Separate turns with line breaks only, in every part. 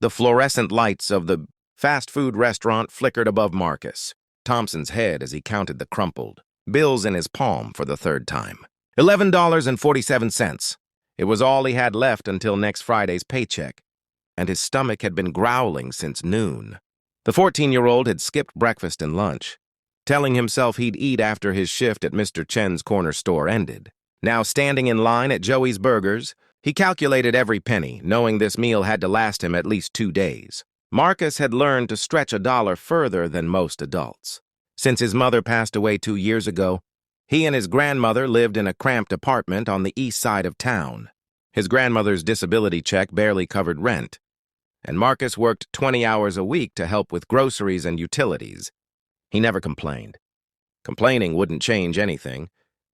The fluorescent lights of the fast food restaurant flickered above Marcus Thompson's head as he counted the crumpled bills in his palm for the third time. $11.47. It was all he had left until next Friday's paycheck, and his stomach had been growling since noon. The 14-year-old had skipped breakfast and lunch, telling himself he'd eat after his shift at Mr. Chen's corner store ended. Now standing in line at Joey's Burgers, he calculated every penny, knowing this meal had to last him at least 2 days. Marcus had learned to stretch a dollar further than most adults. Since his mother passed away 2 years ago, he and his grandmother lived in a cramped apartment on the east side of town. His grandmother's disability check barely covered rent, and Marcus worked 20 hours a week to help with groceries and utilities. He never complained. Complaining wouldn't change anything,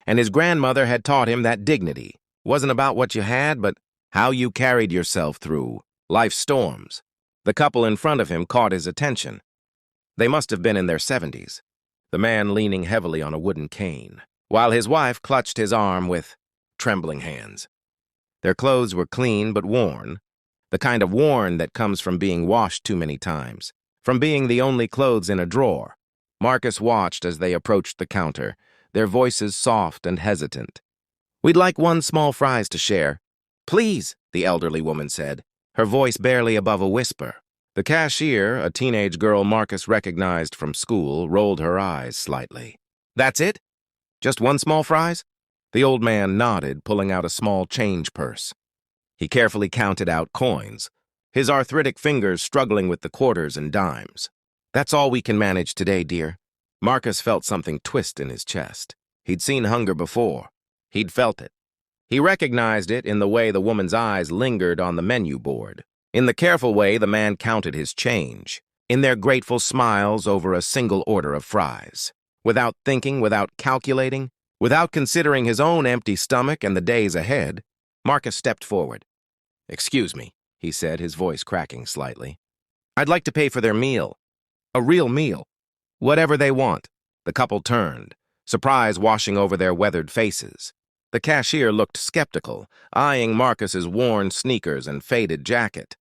and his grandmother had taught him that dignity wasn't about what you had, but how you carried yourself through life's storms. The couple in front of him caught his attention. They must have been in their 70s, the man leaning heavily on a wooden cane, while his wife clutched his arm with trembling hands. Their clothes were clean but worn, the kind of worn that comes from being washed too many times, from being the only clothes in a drawer. Marcus watched as they approached the counter, their voices soft and hesitant. "We'd like 1 small fries to share." "Please," the elderly woman said, her voice barely above a whisper. The cashier, a teenage girl Marcus recognized from school, rolled her eyes slightly. "That's it? Just 1 small fries?" The old man nodded, pulling out a small change purse. He carefully counted out coins, his arthritic fingers struggling with the quarters and dimes. "That's all we can manage today, dear." Marcus felt something twist in his chest. He'd seen hunger before. He'd felt it. He recognized it in the way the woman's eyes lingered on the menu board, in the careful way the man counted his change, in their grateful smiles over a single order of fries. Without thinking, without calculating, without considering his own empty stomach and the days ahead, Marcus stepped forward. "Excuse me," he said, his voice cracking slightly. "I'd like to pay for their meal. A real meal. Whatever they want." The couple turned, surprise washing over their weathered faces. The cashier looked skeptical, eyeing Marcus's worn sneakers and faded jacket.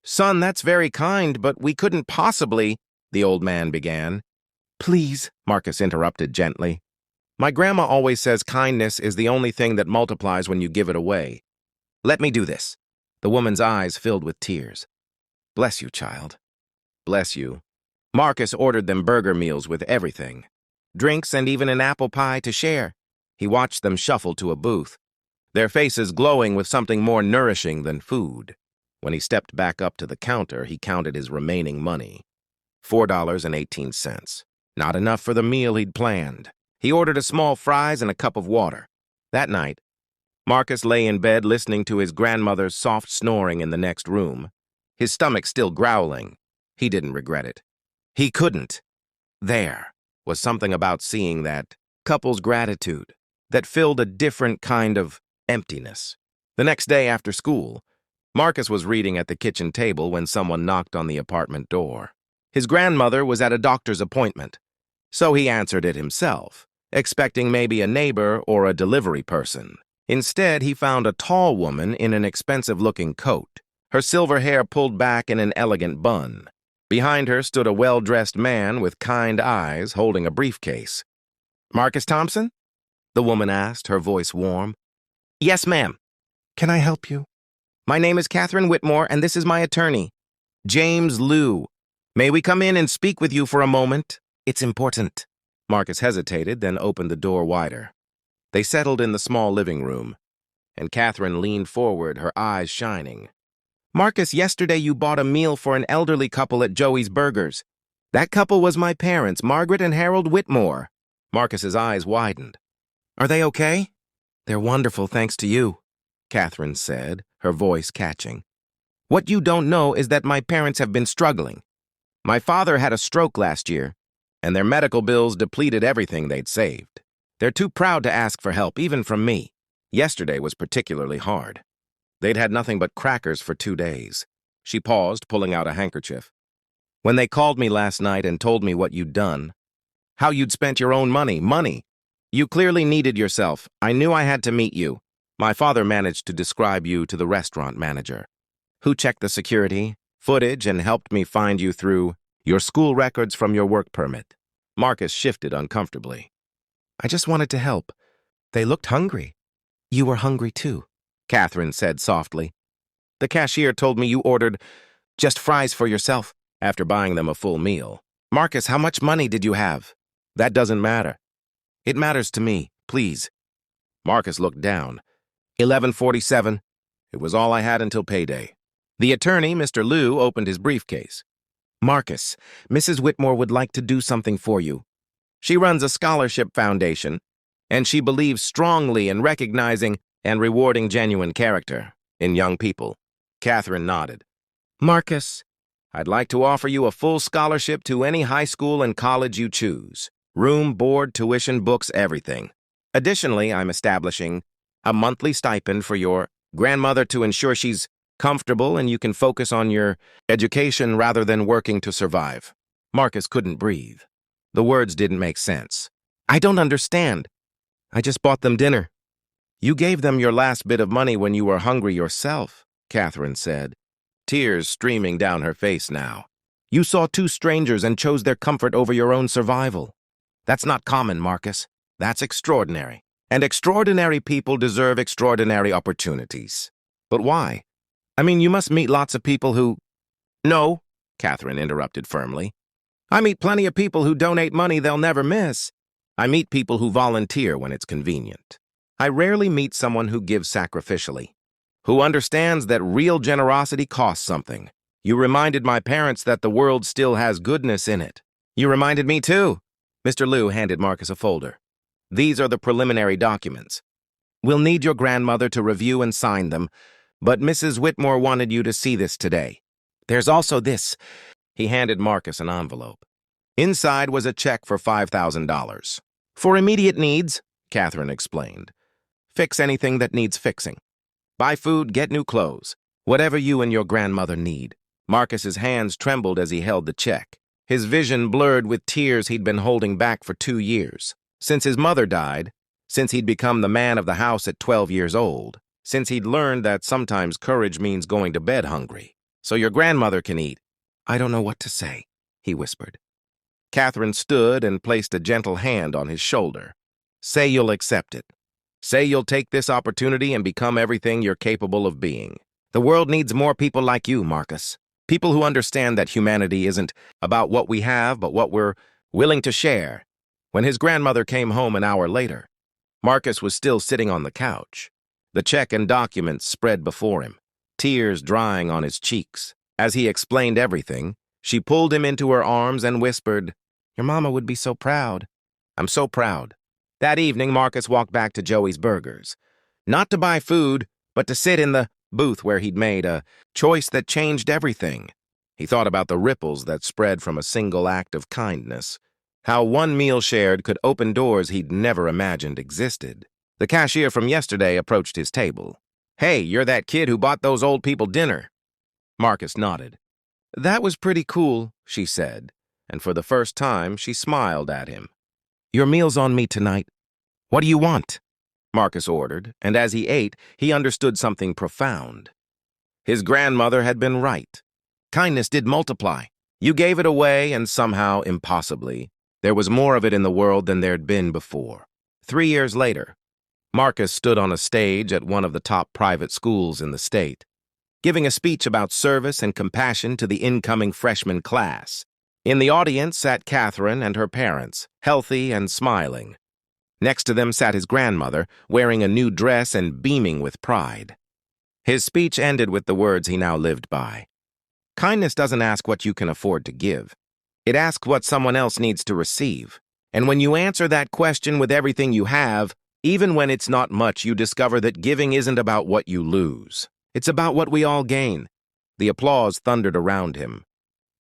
"Son, that's very kind, but we couldn't possibly," the old man began. "Please," Marcus interrupted gently. "My grandma always says kindness is the only thing that multiplies when you give it away. Let me do this." The woman's eyes filled with tears. "Bless you, child. Bless you." Marcus ordered them burger meals with everything, drinks and even an apple pie to share. He watched them shuffle to a booth, their faces glowing with something more nourishing than food. When he stepped back up to the counter, he counted his remaining money. $4.18. Not enough for the meal he'd planned. He ordered a small fries and a cup of water. That night, Marcus lay in bed listening to his grandmother's soft snoring in the next room, his stomach still growling. He didn't regret it. He couldn't. There was something about seeing that couple's gratitude that filled a different kind of emptiness. The next day after school, Marcus was reading at the kitchen table when someone knocked on the apartment door. His grandmother was at a doctor's appointment, so he answered it himself, expecting maybe a neighbor or a delivery person. Instead, he found a tall woman in an expensive-looking coat, her silver hair pulled back in an elegant bun. Behind her stood a well-dressed man with kind eyes holding a briefcase. "Marcus Thompson?" the woman asked, her voice warm. "Yes, ma'am." "Can I help you?" "My name is Catherine Whitmore, and this is my attorney, James Liu. May we come in and speak with you for a moment? It's important." Marcus hesitated, then opened the door wider. They settled in the small living room, and Catherine leaned forward, her eyes shining. "Marcus, yesterday you bought a meal for an elderly couple at Joey's Burgers. That couple was my parents, Margaret and Harold Whitmore." Marcus's eyes widened. "Are they okay?" "They're wonderful, thanks to you," Catherine said, her voice catching. "What you don't know is that my parents have been struggling. My father had a stroke last year, and their medical bills depleted everything they'd saved. They're too proud to ask for help, even from me. Yesterday was particularly hard. They'd had nothing but crackers for 2 days." She paused, pulling out a handkerchief. "When they called me last night and told me what you'd done, how you'd spent your own money. You clearly needed yourself. I knew I had to meet you. My father managed to describe you to the restaurant manager, who checked the security, footage and helped me find you through your school records from your work permit. Marcus shifted uncomfortably. I just wanted to help. They looked hungry. You were hungry too, Catherine said softly. The cashier told me you ordered just fries for yourself after buying them a full meal. Marcus, how much money did you have? That doesn't matter. It matters to me, please. Marcus looked down. $11.47. It was all I had until payday. The attorney, Mr. Liu, opened his briefcase. Marcus, Mrs. Whitmore would like to do something for you. She runs a scholarship foundation, and she believes strongly in recognizing and rewarding genuine character in young people. Catherine nodded. Marcus, I'd like to offer you a full scholarship to any high school and college you choose. Room, board, tuition, books, everything. Additionally, I'm establishing a monthly stipend for your grandmother to ensure she's comfortable and you can focus on your education rather than working to survive. Marcus couldn't breathe. The words didn't make sense. I don't understand. I just bought them dinner. You gave them your last bit of money when you were hungry yourself, Catherine said, tears streaming down her face now. You saw two strangers and chose their comfort over your own survival. That's not common, Marcus. That's extraordinary. And extraordinary people deserve extraordinary opportunities. But why? I mean, you must meet lots of people who... No, Catherine interrupted firmly. I meet plenty of people who donate money they'll never miss. I meet people who volunteer when it's convenient. I rarely meet someone who gives sacrificially, who understands that real generosity costs something. You reminded my parents that the world still has goodness in it. You reminded me too. Mr. Liu handed Marcus a folder. These are the preliminary documents. We'll need your grandmother to review and sign them, but Mrs. Whitmore wanted you to see this today. There's also this. He handed Marcus an envelope. Inside was a check for $5,000. For immediate needs, Catherine explained. Fix anything that needs fixing. Buy food, get new clothes, whatever you and your grandmother need. Marcus's hands trembled as he held the check. His vision blurred with tears he'd been holding back for 2 years. Since his mother died, since he'd become the man of the house at 12 years old, since he'd learned that sometimes courage means going to bed hungry. So your grandmother can eat. I don't know what to say, he whispered. Catherine stood and placed a gentle hand on his shoulder. Say you'll accept it. Say you'll take this opportunity and become everything you're capable of being. The world needs more people like you, Marcus. People who understand that humanity isn't about what we have, but what we're willing to share. When his grandmother came home an hour later, Marcus was still sitting on the couch. The check and documents spread before him, tears drying on his cheeks. As he explained everything, she pulled him into her arms and whispered, Your mama would be so proud. I'm so proud. That evening, Marcus walked back to Joey's Burgers. Not to buy food, but to sit in the booth where he'd made a choice that changed everything. He thought about the ripples that spread from a single act of kindness, how one meal shared could open doors he'd never imagined existed. The cashier from yesterday approached his table. Hey, you're that kid who bought those old people dinner. Marcus nodded. That was pretty cool, she said, and for the first time she smiled at him. Your meal's on me tonight. What do you want? Marcus ordered, and as he ate, he understood something profound. His grandmother had been right. Kindness did multiply. You gave it away, and somehow, impossibly, there was more of it in the world than there'd been before. 3 years later, Marcus stood on a stage at one of the top private schools in the state, giving a speech about service and compassion to the incoming freshman class. In the audience sat Catherine and her parents, healthy and smiling. Next to them sat his grandmother, wearing a new dress and beaming with pride. His speech ended with the words he now lived by. Kindness doesn't ask what you can afford to give. It asks what someone else needs to receive. And when you answer that question with everything you have, even when it's not much, you discover that giving isn't about what you lose. It's about what we all gain. The applause thundered around him.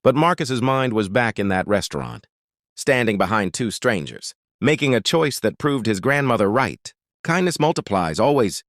But Marcus's mind was back in that restaurant, standing behind two strangers, making a choice that proved his grandmother right. Kindness multiplies, always